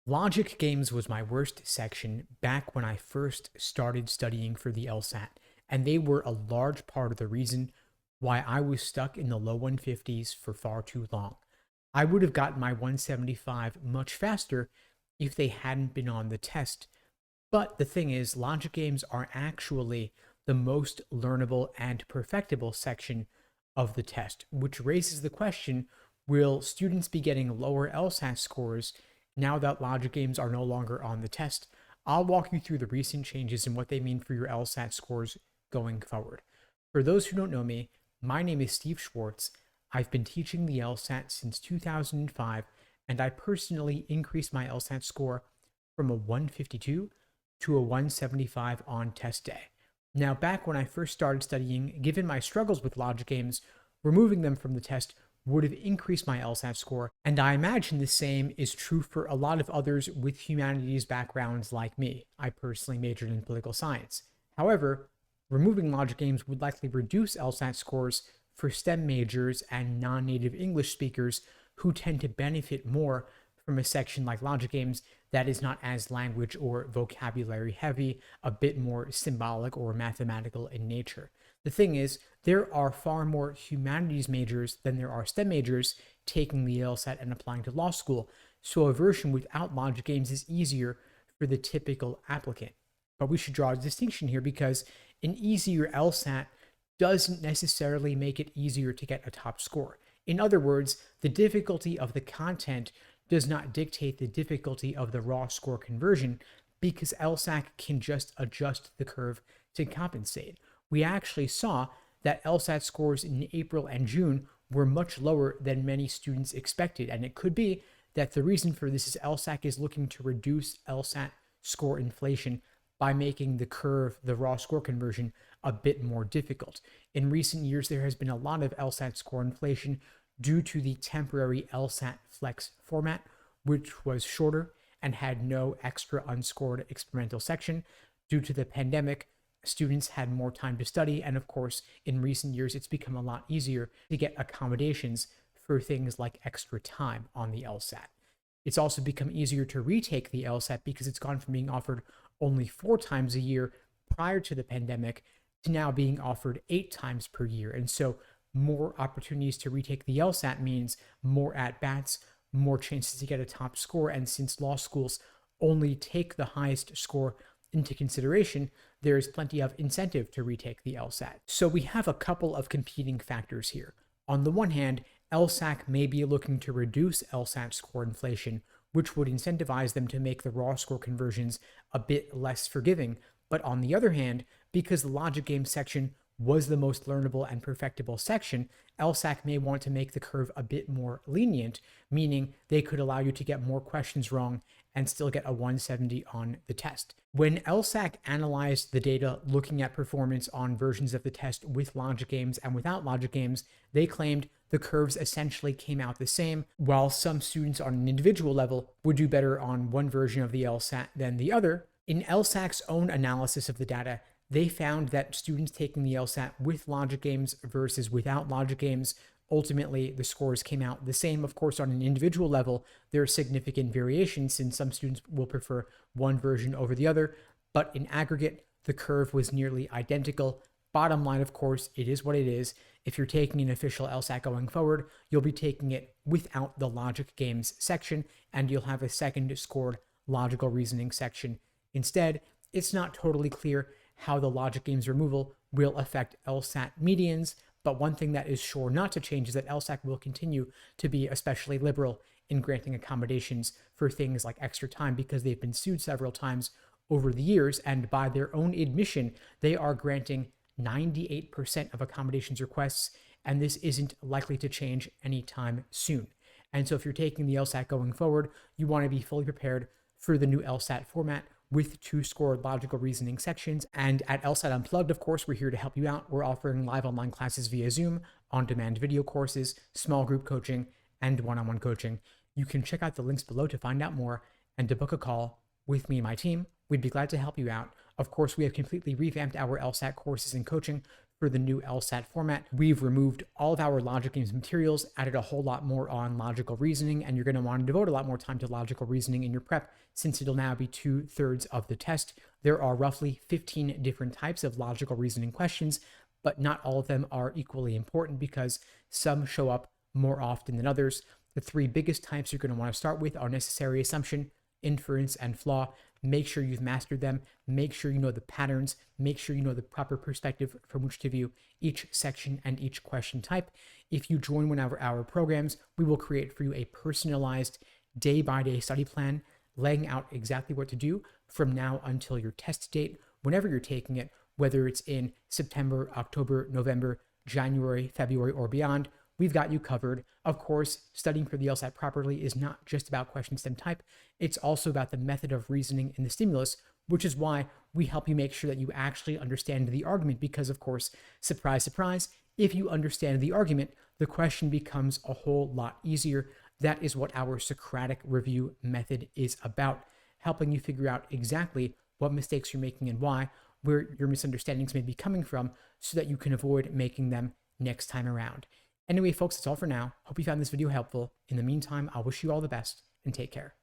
Logic games was my worst section back when I first started studying for the LSAT, and they were a large part of the reason why I was stuck in the low 150s for far too long. I would have gotten my 175 much faster if they hadn't been on the test. But the thing is, logic games are actually the most learnable and perfectible section of the test, which raises the question, will students be getting lower LSAT scores now that logic games are no longer on the test? I'll walk you through the recent changes and what they mean for your LSAT scores going forward. For those who don't know me, my name is Steve Schwartz. I've been teaching the LSAT since 2005, and I personally increased my LSAT score from a 152 to a 175 on test day. Now, back when I first started studying, given my struggles with logic games, removing them from the test would have increased my LSAT score, and I imagine the same is true for a lot of others with humanities backgrounds like me. I personally majored in political science. However, removing logic games would likely reduce LSAT scores for STEM majors and non-native English speakers who tend to benefit more from a section like logic games that is not as language or vocabulary heavy, a bit more symbolic or mathematical in nature. The thing is, there are far more humanities majors than there are STEM majors taking the LSAT and applying to law school, so a version without logic games is easier for the typical applicant. But we should draw a distinction here because an easier LSAT doesn't necessarily make it easier to get a top score. In other words, the difficulty of the content does not dictate the difficulty of the raw score conversion because LSAC can just adjust the curve to compensate. We actually saw that LSAT scores in April and June were much lower than many students expected, and it could be that the reason for this is LSAC is looking to reduce LSAT score inflation by making the curve, the raw score conversion, a bit more difficult. In recent years, there has been a lot of LSAT score inflation due to the temporary LSAT Flex format, which was shorter and had no extra unscored experimental section. Due to the pandemic, students had more time to study, and of course, in recent years, it's become a lot easier to get accommodations for things like extra time on the LSAT. It's also become easier to retake the LSAT because it's gone from being offered only 4 times a year prior to the pandemic to now being offered 8 times per year. And so more opportunities to retake the LSAT means more at-bats, more chances to get a top score. And since law schools only take the highest score into consideration, there is plenty of incentive to retake the LSAT. So we have a couple of competing factors here. On the one hand, LSAC may be looking to reduce LSAT score inflation, which would incentivize them to make the raw score conversions a bit less forgiving. But on the other hand, because the logic game section was the most learnable and perfectible section, LSAC may want to make the curve a bit more lenient, meaning they could allow you to get more questions wrong and still get a 170 on the test. When LSAC analyzed the data looking at performance on versions of the test with logic games and without logic games, they claimed the curves essentially came out the same, while some students on an individual level would do better on one version of the LSAT than the other. In LSAC's own analysis of the data, they found that students taking the LSAT with logic games versus without logic games, ultimately the scores came out the same. Of course, on an individual level, there are significant variations since some students will prefer one version over the other, but in aggregate, the curve was nearly identical. Bottom line, of course, it is what it is. If you're taking an official LSAT going forward, you'll be taking it without the logic games section, and you'll have a second scored logical reasoning section. Instead, it's not totally clear how the logic games removal will affect LSAT medians, but one thing that is sure not to change is that LSAC will continue to be especially liberal in granting accommodations for things like extra time because they've been sued several times over the years, and by their own admission, they are granting 98% of accommodations requests, and this isn't likely to change anytime soon. And so if you're taking the LSAT going forward, you want to be fully prepared for the new LSAT format with 2 scored logical reasoning sections. And at LSAT Unplugged, of course, we're here to help you out. We're offering live online classes via Zoom, on-demand video courses, small group coaching, and one-on-one coaching. You can check out the links below to find out more and to book a call with me and my team. We'd be glad to help you out. Of course, we have completely revamped our LSAT courses and coaching for the new LSAT format. We've removed all of our logic games materials, added a whole lot more on logical reasoning, and you're going to want to devote a lot more time to logical reasoning in your prep since it'll now be 2/3 of the test. There are roughly 15 different types of logical reasoning questions, but not all of them are equally important because some show up more often than others. The three biggest types you're going to want to start with are necessary assumption, inference, and flaw. Make sure you've mastered them. Make sure you know the patterns. Make sure you know the proper perspective from which to view each section and each question type. If you join one of our programs, we will create for you a personalized day-by-day study plan, laying out exactly what to do from now until your test date, whenever you're taking it, whether it's in September, October, November, January, February, or beyond. We've got you covered. Of course, studying for the LSAT properly is not just about question stem type. It's also about the method of reasoning in the stimulus, which is why we help you make sure that you actually understand the argument because, of course, surprise, surprise, if you understand the argument, the question becomes a whole lot easier. That is what our Socratic review method is about, helping you figure out exactly what mistakes you're making and why, where your misunderstandings may be coming from, so that you can avoid making them next time around. Anyway, folks, that's all for now. Hope you found this video helpful. In the meantime, I'll wish you all the best and take care.